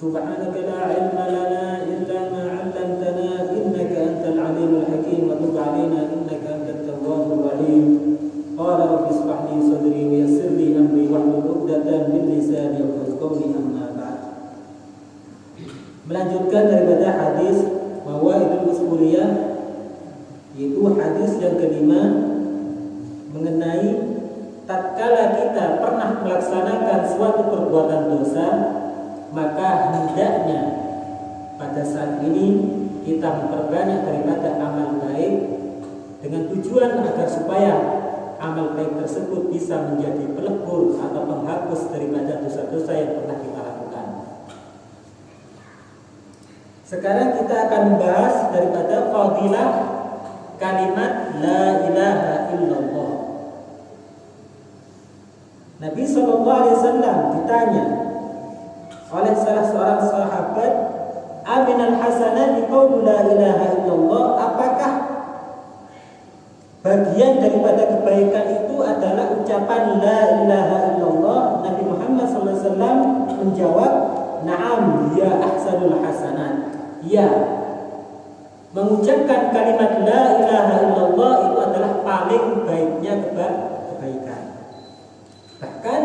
Subhanaka la ilma lana illa ma 'allamtana innaka antal alimul hakim wa tub 'alaina innaka antat tawwabur rahim. Qala rabbi ishrah li sadri wa yassir li amri wahlul 'uqdatam min lisani yafqahu qawli amma ba'd. Melanjutkan daripada hadis Mawaidul Usbuliyah, yaitu hadis yang kelima mengenai tatkala kita pernah melaksanakan suatu perbuatan dosa, maka hendaknya pada saat ini kita memperbanyak daripada amal baik dengan tujuan agar supaya amal baik tersebut bisa menjadi pelebur atau penghapus daripada dosa-dosa yang pernah kita lakukan. Sekarang kita akan membahas daripada fadilah kalimat la ilaha illallah. Nabi SAW ditanya oleh salah seorang sahabat, aminal hasanati qaulu la ilaha illallah, apakah bagian daripada kebaikan itu adalah ucapan la ilaha illallah? Nabi Muhammad SAW menjawab, na'am ya ahsanul hasanat. Ya, mengucapkan kalimat la ilaha illallah itu adalah paling baiknya kebaikan. Bahkan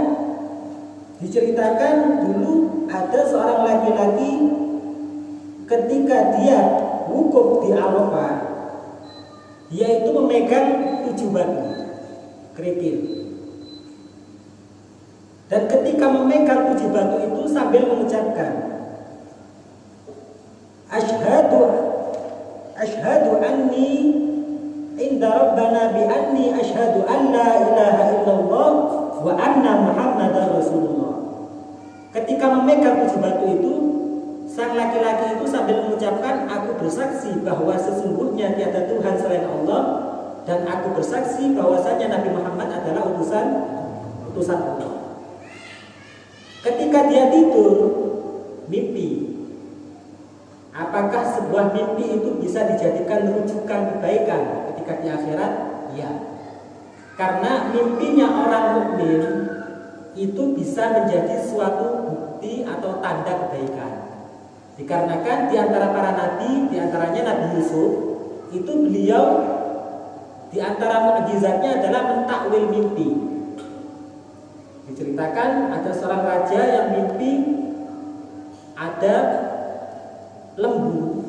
diceritakan dulu ada seorang laki-laki ketika dia wukuf di Arafah, dia itu memegang 7 batu kerikil. Dan ketika memegang 7 batu itu sambil mengucapkan Ashhadu anni inda rabbana bi anni ashhadu an la ilaha illallah wa anna muhammadar rasulullah. Ketika memegang 7 batu itu, sang laki-laki itu sambil mengucapkan, aku bersaksi bahwa sesungguhnya tiada Tuhan selain Allah, dan aku bersaksi bahwasanya Nabi Muhammad adalah utusan Allah. Ketika dia tidur, mimpi. Apakah sebuah mimpi itu bisa dijadikan rujukan kebaikan ketika di akhirat? Ya. Karena mimpinya orang mukmin itu bisa menjadi suatu bukti atau tanda kebaikan. Dikarenakan di antara para nabi, di antaranya Nabi Yusuf, itu beliau di antara mukjizatnya adalah mentakwil mimpi. Diceritakan ada seorang raja yang mimpi ada lembu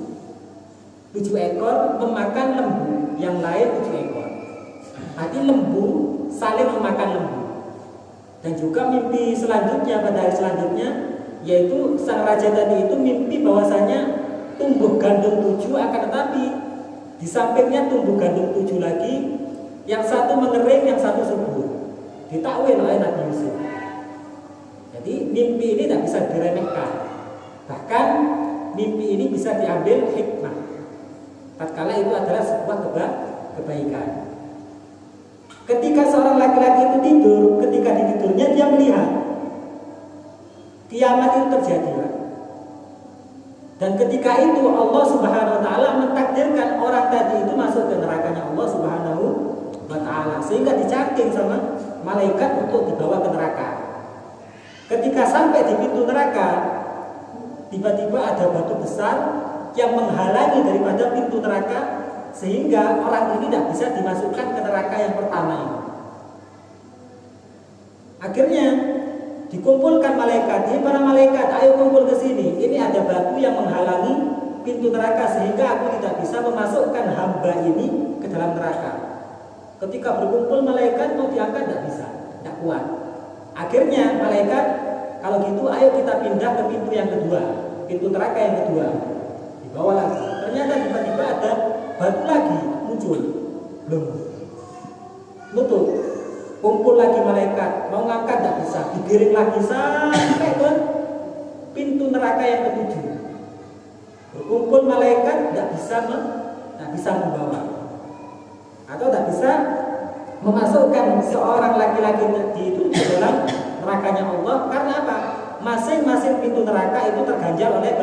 7 ekor memakan lembu yang lain 7 ekor. Arti lembu saling memakan lembu. Dan juga mimpi selanjutnya pada hari selanjutnya, yaitu sang raja tadi itu mimpi bahwasanya tumbuh gandum 7, akan tetapi di sampingnya tumbuh gandum 7 lagi, yang satu mengering, yang satu subur. Ditakwil oleh Nabi Yusuf. Jadi mimpi ini tidak bisa diremehkan. Bahkan mimpi ini bisa diambil hikmah tatkala itu adalah sebuah kebaikan. Ketika seorang laki-laki itu tidur, ketika di tidurnya dia melihat kiamat itu terjadi. Dan ketika itu Allah Subhanahu wa taala mentakdirkan orang tadi itu masuk ke nerakanya Allah Subhanahu wa taala, sehingga dicangking sama malaikat untuk dibawa ke neraka. Ketika sampai di pintu neraka, tiba-tiba ada batu besar yang menghalangi daripada pintu neraka, sehingga orang ini tidak bisa dimasukkan ke neraka yang pertama ini. Akhirnya dikumpulkan malaikat, para malaikat, ayo kumpul ke sini. Ini ada batu yang menghalangi pintu neraka sehingga aku tidak bisa memasukkan hamba ini ke dalam neraka. Ketika berkumpul malaikat mau diangkat tidak bisa, tidak kuat. Akhirnya malaikat, kalau gitu ayo kita pindah ke pintu yang kedua, pintu neraka yang kedua. Dibawa lagi. Ternyata tiba-tiba ada batu lagi muncul, belum nutup. Kumpul lagi malaikat, mau ngangkat tidak bisa, digiring lagi sampai ke pintu neraka yang ketujuh. Berkumpul malaikat tidak bisa membawa, atau tidak bisa memasukkan seorang laki-laki itu di dalam nerakanya Allah. Karena apa? Masing-masing pintu neraka itu terganjal oleh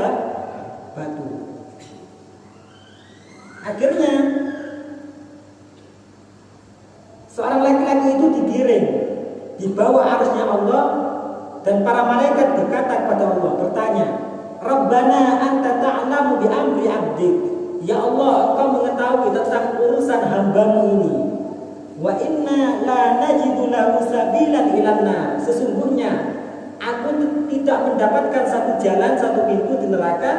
batu. Akhirnya seorang laki-laki itu digiring, dibawa arusnya Allah, dan para malaikat berkata kepada Allah, bertanya, Rabbana anta ta'lamu bi amri 'abdik. Ya Allah, Engkau mengetahui tentang urusan hambamu ini. Wa inna la najidu lahu sabilan ilan nar. Sesungguhnya aku tidak mendapatkan satu jalan, satu pintu di neraka,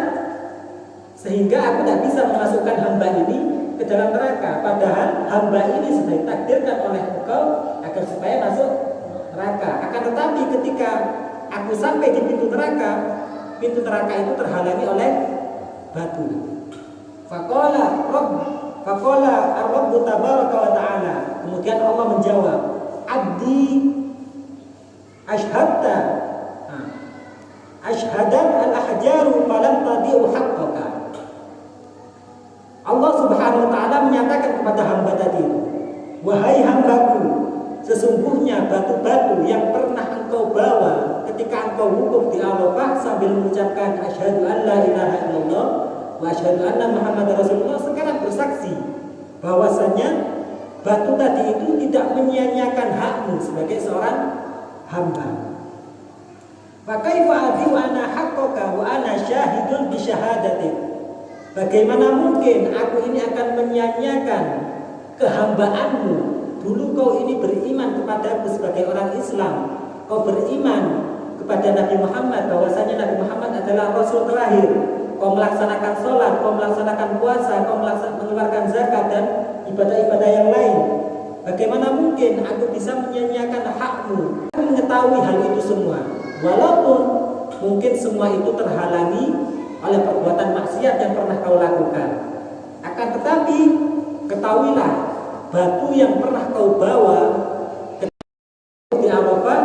sehingga aku tidak bisa memasukkan hamba ini ke dalam neraka. Padahal hamba ini sudah ditakdirkan oleh Engkau agar supaya masuk neraka. Akan tetapi ketika aku sampai di pintu neraka itu terhalangi oleh batu. Faqala ar-Rabbu tabaraka wa ta'ala. Kemudian Allah menjawab, Abdi ashhadan al-ahjaru falam tadi'u haqqaka. Allah subhanahu wa ta'ala menyatakan kepada hamba tadi, wahai hambaku, sesungguhnya batu-batu yang pernah engkau bawa ketika engkau wukuf di Arafah sambil mengucapkan asyhadu an la ilaha illallah wa asyhadu anna Muhammadar Rasulullah, sekarang bersaksi bahwasanya batu tadi itu tidak menyia-nyiakan hakmu sebagai seorang hamba. Fakaifa adhi'u ana haqqaka wa ana syahidun bi syahadatik. Bagaimana mungkin aku ini akan menyia-nyiakan kehambaanmu? Dulu kau ini beriman kepadaku sebagai orang Islam, kau beriman kepada Nabi Muhammad bahwasanya Nabi Muhammad adalah Rasul terakhir. Kau melaksanakan sholat, kau melaksanakan puasa, kau mengeluarkan zakat dan ibadah-ibadah yang lain. Bagaimana mungkin aku bisa menyia-nyiakan hakmu? Aku mengetahui hal itu semua, walaupun mungkin semua itu terhalangi oleh perbuatan maksiat yang pernah kau lakukan. Akan tetapi ketahuilah, batu yang pernah kau bawa di Arafah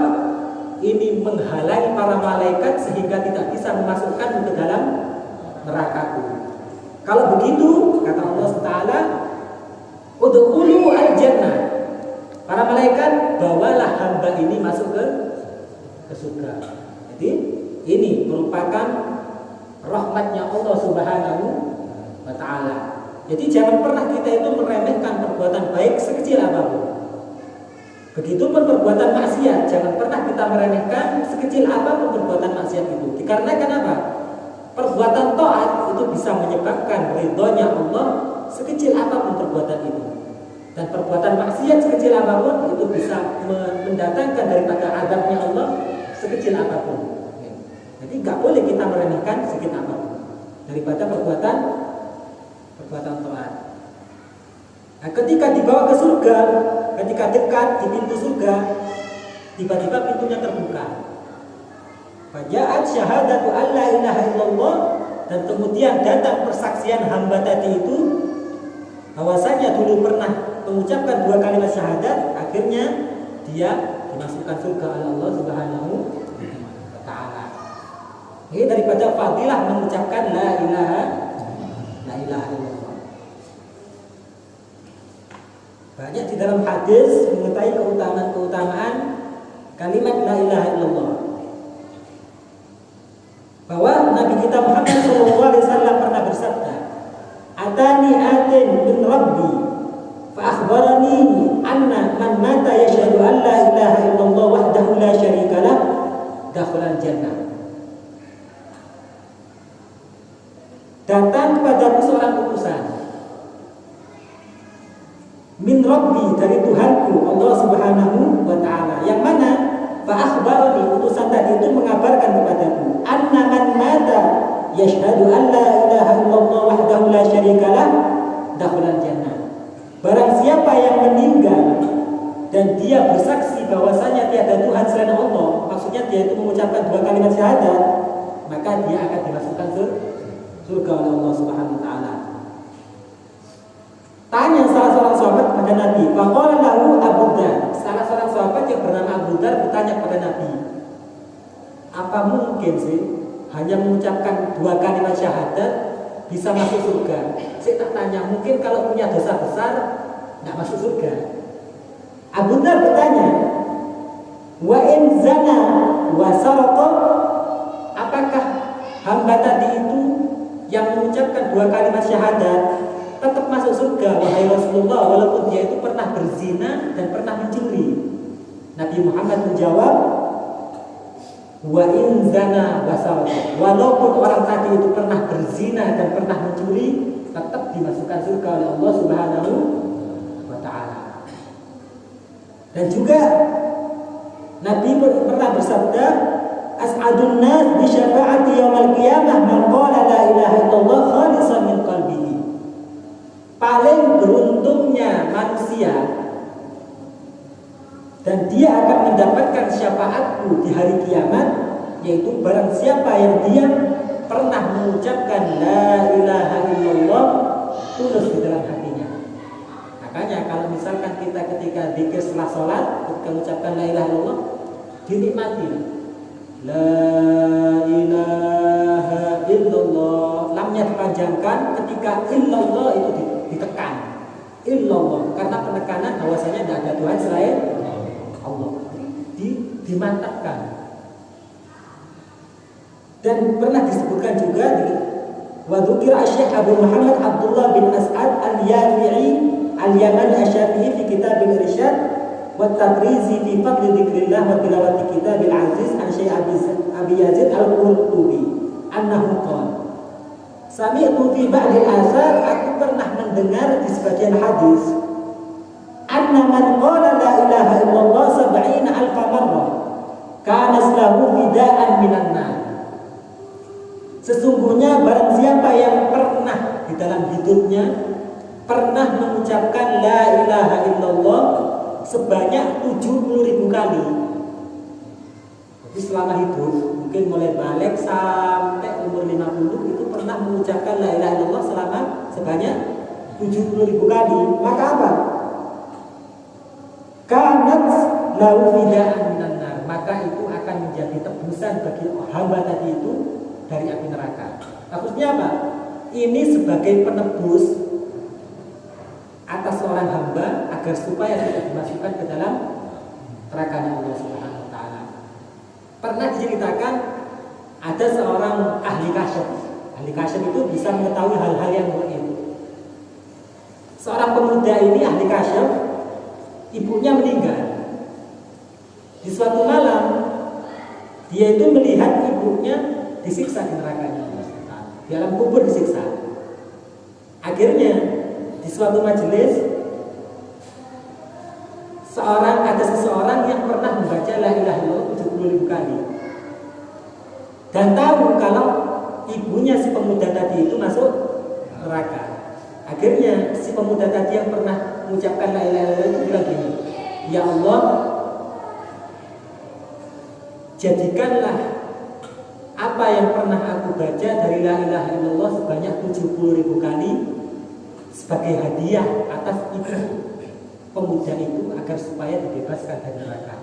ini menghalangi para malaikat sehingga tidak bisa memasukkanmu ke dalam nerakaku. Kalau begitu, kata Allah Taala, udkhulu al-jannah. Para malaikat, bawalah hamba ini masuk ke surga. Jadi ini merupakan rahmatnya Allah Subhanahu wa ta'ala. Jadi jangan pernah kita itu meremehkan perbuatan baik sekecil apapun. Begitupun perbuatan maksiat, jangan pernah kita meremehkan sekecil apapun perbuatan maksiat itu. Dikarenakan apa? Perbuatan taat itu bisa menyebabkan ridhonya Allah sekecil apapun perbuatan itu. Dan perbuatan maksiat sekecil apapun itu bisa mendatangkan daripada azabnya Allah sekecil apapun. Jadi nggak boleh kita meremehkan sedikit apapun daripada perbuatan taat. Nah, ketika dibawa ke surga, ketika dekat di pintu surga, tiba-tiba pintunya terbuka. Faja'at syahadatu alla ilaha illallah, dan kemudian datang persaksian hamba tadi itu bahwasanya dulu pernah mengucapkan 2 kalimat syahadat, akhirnya dia dimasukkan surga oleh Allah Subhanahu wa ta'ala. Ini daripada fadilah mengucapkan la ilaha illallah. Banyak di dalam hadis mengetahui keutamaan kalimat la ilaha illallah. Bahwa Nabi kita Muhammad SAW pernah bersabda, Atani atin min Rabbi fa akhbarani anna man mata yashhadu an la ilaha illallah wahdahu la syarika lah dakhala al-jannah. Datang kepadaku seorang utusan min Rabbi, dari Tuhanku Allah Subhanahu wa ta'ala, yang mana fa akhbarani, utusan tadi itu mengabarkan kepadaku, anna man mata yashhadu an la ilaha illallah wahdahu la syarikalah dakhala al-jannah. Barang siapa yang meninggal dan dia bersaksi bahwasanya tiada Tuhan selain Allah, maksudnya dia itu mengucapkan 2 kalimat syahadat, maka dia akan dimasukkan ke surga oleh Allah Subhanahu wa ta'ala. Tanya salah seorang sahabat kepada Nabi, faqala lahu Abu Dzar. Salah seorang sahabat yang bernama Abu Dzar bertanya kepada Nabi, apa mungkin sih hanya mengucapkan 2 kalimat syahadat bisa masuk surga? Saya tak tanya, mungkin kalau punya dosa besar tidak masuk surga? Abu Dzar bertanya, wa in zana wa saraqa, apakah hamba tadi itu yang mengucapkan 2 kalimat syahadat tetap masuk surga, wahai Rasulullah, walaupun dia itu pernah berzina dan pernah mencuri? Nabi Muhammad menjawab, Wa in zana basar. Walaupun orang tadi itu pernah berzina dan pernah mencuri, tetap dimasukkan surga oleh Allah Subhanahu wa taala. Dan juga Nabi pernah bersabda, as'adun nas bi syafaati yaumil qiyamah man qala la ilaha illallah khalisan min qalbihi. Paling beruntungnya manusia dan dia akan mendapatkan syafaatku di hari kiamat, yaitu barang siapa yang dia pernah mengucapkan la ilaha illallah tulus di dalam hatinya. Makanya kalau misalkan kita ketika zikir setelah sholat, ketika mengucapkan la ilaha illallah, dinikmati la ilaha illallah, lamnya dipanjangkan, ketika illallah itu ditekan illallah, karena penekanan bahwasanya tidak ada Tuhan selain Allah, dimantapkan. Dan pernah disebutkan juga di wa dzukira Syekh Abu Muhammad Abdullah bin As'ad al-Yafi'i al-Yamani asy-Syafi'i fi kitab al-Irsyad wa at-Tabrizi fi fadl dzikrillah wa tilawati kitab al-Aziz an Syekh Abi Yazid al-Qurtubi annahu qala sami'tu fi ba'd al-athar, aku pernah mendengar di sebagian hadis, anna man qala la ilaha illallah 70,000 marrah kana lahu fida'an minan nar. Sesungguhnya barang siapa yang pernah di dalam hidupnya pernah mengucapkan la ilaha illallah sebanyak 70.000 kali. Jadi selama hidup, mungkin mulai balik sampai umur 50 itu pernah mengucapkan la ilaha illallah selama sebanyak 70.000 kali. Maka apa? Kanat lahu fida'an minan nar. Maka itu akan menjadi tebusan bagi hamba tadi itu dari api neraka. Maksudnya apa? Ini sebagai penebus atas seorang hamba agar supaya tidak dimasukkan ke dalam neraka Allah Subhanahu wa taala. Pernah diceritakan ada seorang ahli kasyaf. Ahli kasyaf itu bisa mengetahui hal-hal yang gaib. Seorang pemuda ini ahli kasyaf, ibunya meninggal. Di suatu malam dia itu melihat ibunya disiksa di nerakanya Allah, di alam kubur disiksa. Akhirnya di suatu majelis ada seseorang yang pernah membaca la ilaha illallah 70.000 kali dan tahu kalau ibunya si pemuda tadi itu masuk neraka. Akhirnya si pemuda tadi yang pernah mengucapkan la ilaha illallah itu bilang gini, ya Allah, jadikanlah apa yang pernah aku baca dari la ilaha illallah sebanyak 70.000 kali sebagai hadiah atas ibu pemuda itu agar supaya dibebaskan dari neraka.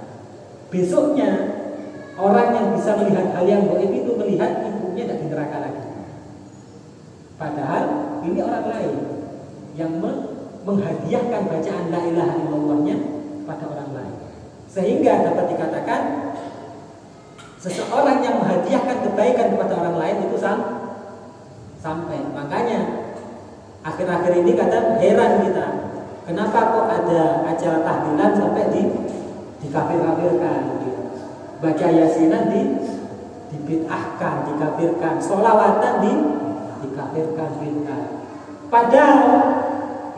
Besoknya orang yang bisa melihat hal yang gaib itu melihat ibunya tidak di neraka lagi. Padahal ini orang lain yang menghadiahkan bacaan la ilaha illallahnya pada orang lain. Sehingga dapat dikatakan seseorang yang menghadiahkan kebaikan kepada orang lain itu sampai. Makanya akhir-akhir ini kadang heran kita, kenapa kok ada acara tahlilan sampai dikafir-kafirkan, baca yasinan dibid'ahkan, dikafirkan, sholawatan dikafirkan, bid'ah. Padahal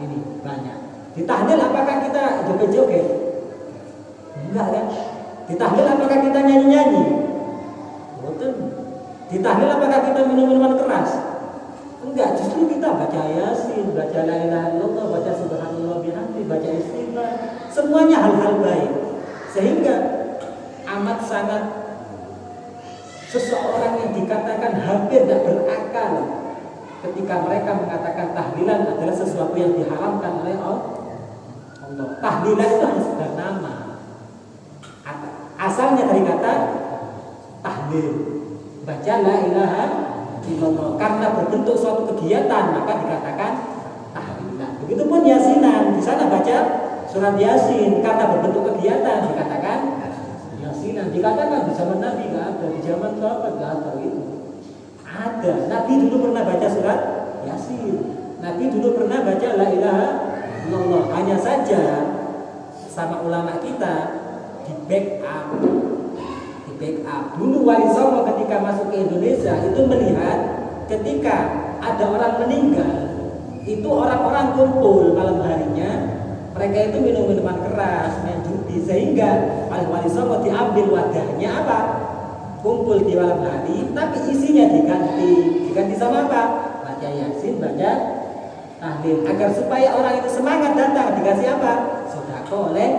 ini banyak. Di tahlil apakah kita joget-joget? Enggak kan? Di tahlil apakah kita nyanyi-nyanyi? Betul. Di tahlil apakah kita minum-minuman keras? Enggak, justru kita baca yasin, baca la ilaha illallah, baca subhanallah bihamdi, baca istighfar, semuanya hal-hal baik. Sehingga amat sangat seseorang yang dikatakan hampir tidak berakal ketika mereka mengatakan tahlilan adalah sesuatu yang diharamkan oleh Allah. Tahlilan itu hanya sekedar nama. Asalnya dari kata tahlil, baca la ilaha illallah. Karena berbentuk suatu kegiatan maka dikatakan tahlilan. Begitupun yasinan, di sana baca surat yasin karena berbentuk kegiatan dikatakan yasinan. Dikatakan di zaman Nabi nggak ada, di zaman sahabat nggak ada itu. Ada. Nabi dulu pernah baca surat yasin. Nabi dulu pernah baca la ilaha illallah. Hanya saja sama ulama kita di backup backup. Dulu Wali Songo ketika masuk ke Indonesia itu melihat ketika ada orang meninggal, itu orang-orang kumpul malam harinya, mereka itu minum minuman keras, main judi, sehingga oleh Wali Songo diambil wadahnya apa? Kumpul di malam hari, tapi isinya diganti sama apa? Baca Yasin, baca tahlil, agar supaya orang itu semangat datang. Dikasih apa? Sedekah oleh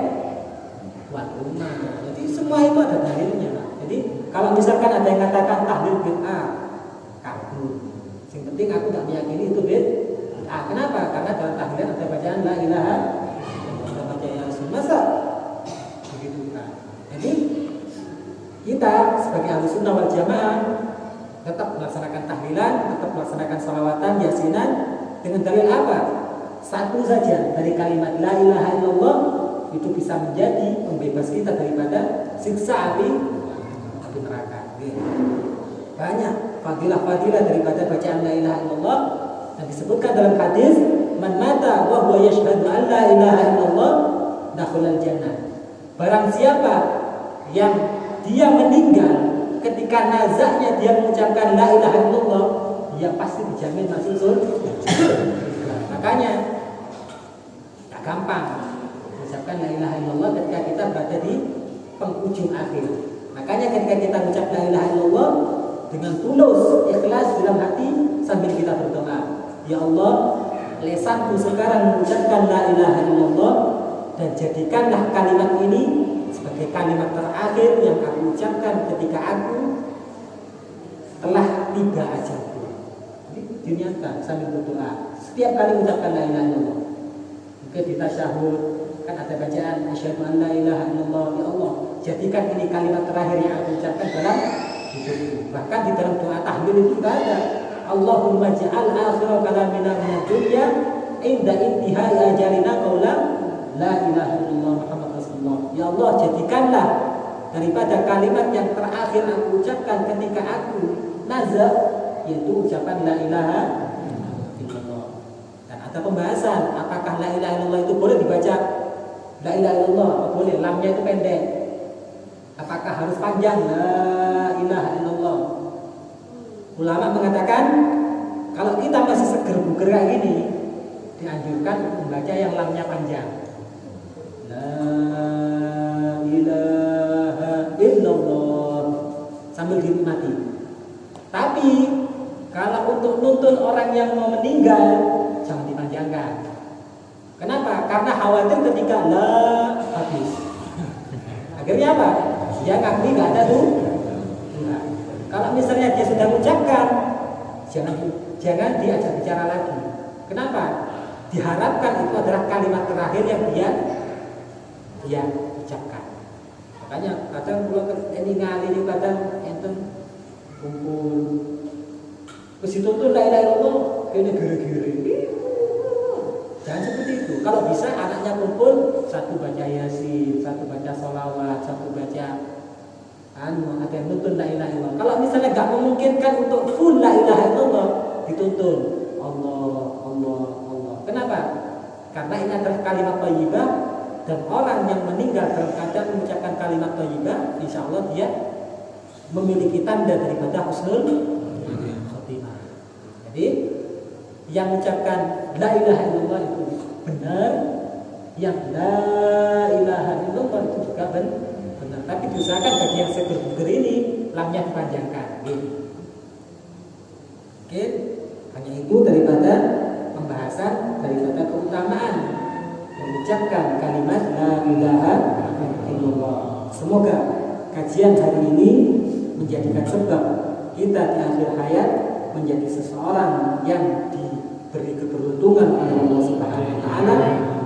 tuan rumah. Jadi semua itu ada dalilnya. Jadi kalau misalkan ada yang katakan tahlil bid'ah, kabur. Yang penting aku tak meyakini itu bid'ah. Kenapa? Karena dalam tahlilan ada bacaan la ilaha, ada baca Yasin. Masa begitu kan? Jadi kita sebagai ahli sunnah wal jamaah tetap melaksanakan tahlilan, tetap melaksanakan salawatan, yasinan dengan dalil apa? Satu saja dari kalimat la ilaha illallah itu bisa menjadi pembebas kita daripada siksa api neraka. Banyak fadilah-fadilah daripada bacaan la ilaha illallah yang disebutkan dalam hadis, man mata wa huwa yashhadu an la ilaha illallah dakhalal jannah. Barang siapa yang dia meninggal ketika nazaknya dia mengucapkan la ilaha illallah, dia pasti dijamin masuk surga. Makanya tak gampang mengucapkan la ilaha illallah ketika kita berada di penghujung akhir. Makanya ketika kita mengucap la ilaha illallah dengan tulus, ikhlas dalam hati, sambil kita berdoa, ya Allah, lesanku sekarang mengucapkan la ilaha illallah, dan jadikanlah kalimat ini sebagai kalimat terakhir yang aku ucapkan ketika aku telah tiba ajalku. Jadi diniatkan sambil berdoa setiap kali mengucapkan la ilaha illallah. Mungkin di tasyahud kan ada bacaan asyhadu an la ilaha illallah, ya Allah, jadikan ini kalimat terakhir yang aku ucapkan dalam hidupku. Bahkan di dalam doa tahlil itu juga ada, Allahumma ja'al akhira kalamina minad dunya inda intihai ajalina qaula la ilaha illallah Muhammad Rasulullah. Ya Allah, jadikanlah daripada kalimat yang terakhir aku ucapkan ketika aku nazar, yaitu ucapan la ilaha illallah. Dan ada pembahasan apakah la ilaha illallah itu boleh dibaca la ilaha illallah, boleh, lamnya itu pendek. Apakah harus panjang la ilaha illallah? Ulama mengatakan kalau kita masih seger buger kayak gini, dianjurkan membaca yang lamnya panjang. La ilaha illallah sambil dinikmati. Tapi kalau untuk nuntun orang yang mau meninggal, jangan dipanjangkan. Kenapa? Karena khawatir ketika la habis. Akhirnya apa? Dia kaki nggak ada tuh. Nah, kalau misalnya dia sudah mengucapkan, jangan diajak bicara lagi. Kenapa? Diharapkan itu adalah kalimat terakhir yang dia ucapkan. Makanya kadang kalau ini ngali ini kadang enten kumpul, terus itu tuh la ilaha illallah kayaknya gere-gere. Jangan seperti itu. Kalau bisa anaknya kumpul, satu baca Yasin, satu baca sholawat, satu baca ada yang nuntun la ilaha illallah. Kalau misalnya nggak memungkinkan untuk full la ilaha illallah, dituntun Allah, Allah, Allah. Kenapa? Karena ini adalah kalimat thayyibah, dan orang yang meninggal dalam keadaan mengucapkan kalimat thayyibah, insya Allah dia memiliki tanda daripada husnul khotimah. Jadi yang mengucapkan la ilaha illallah itu benar, yang la ilaha illallah itu juga benar. Tapi diusahakan bagi yang seger-seger ini lamnya dipanjangkan. Oke, hanya itu daripada pembahasan daripada keutamaan mengucapkan kalimat la ilaha illallah. Semoga kajian hari ini menjadikan sebab kita di akhir hayat menjadi seseorang yang diberi keberuntungan oleh Allah Subhanahu wa taala,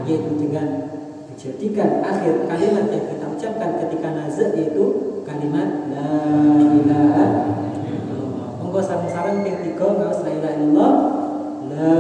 yaitu dengan dijadikan akhir kalimat yang kita ucapkan ketika nazar yaitu kalimat la ilaha illallah. Monggo sareng-sareng ping 3 ngaos la ilaha illallah. La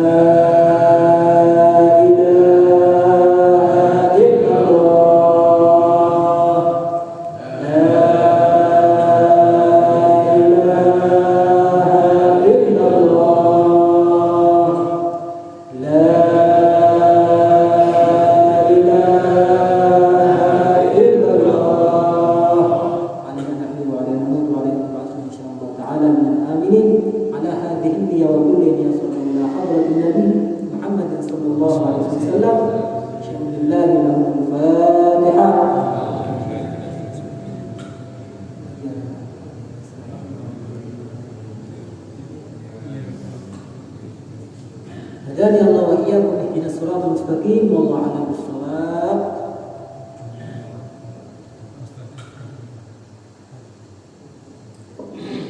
العالمين آمين على هذه النية وكل نية صلى إلى حضرة النبي محمد صلى الله عليه وسلم. بسم الله الفاتحة. هداني الله وإياكم اهدنا الصراط المستقيم والله أعلم بالصواب.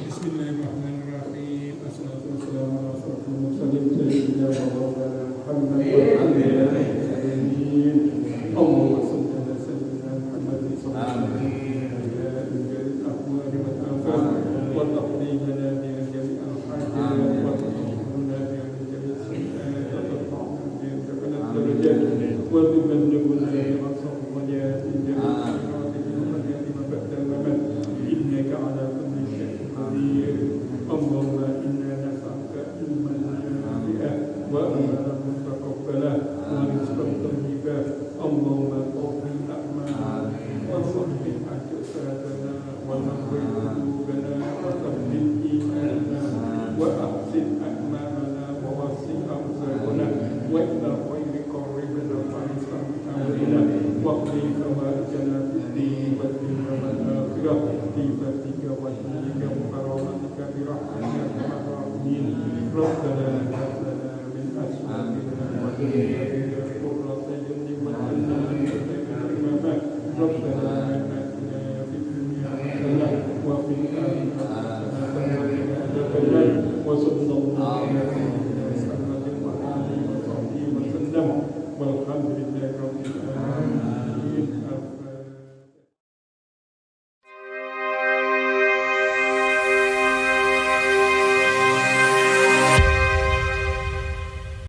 بسم الله الرحمن الرحيم. الصلاة والسلام على أشرف المرسلين سيدنا ومولانا محمد وعلى آله أجمعين. اللهم صل على سيدنا محمد صلى الله عليه وسلم الأقوال والآفات والتقديم لنا بها جميع الحاجات وتطهرنا بها من جميع السيئات وترفعنا بها جبل الدرجات وتبلغنا بها الصفوات من جميع الخيرات في الحياة وبعد الممات إنك على كل شيء قدير. اللهم إنا نسألك علما نافعا وعملا متقبلا ورزقا طيبا. اللهم طهر أعمالنا وصحح أجسادنا ونقي قلوبنا وثبت إيماننا وأحسن أعمالنا ووسع أرزاقنا وإلى خير قربنا وأحسن أمرنا واقضي حوائجنا في الدين والدنيا والآخرة بفضلك وجودك وكرامتك برحمتك يا الراحمين. ربنا هب لنا من أزواجنا وذرياتنا قرة أعين واجعلنا للمتقين إماما. ربنا آتنا في الدنيا حسنة وفي الآخرة حسنة وقنا عذاب النار. وصلى الله على سيدنا محمد وآله وصحبه وسلم والحمد لله رب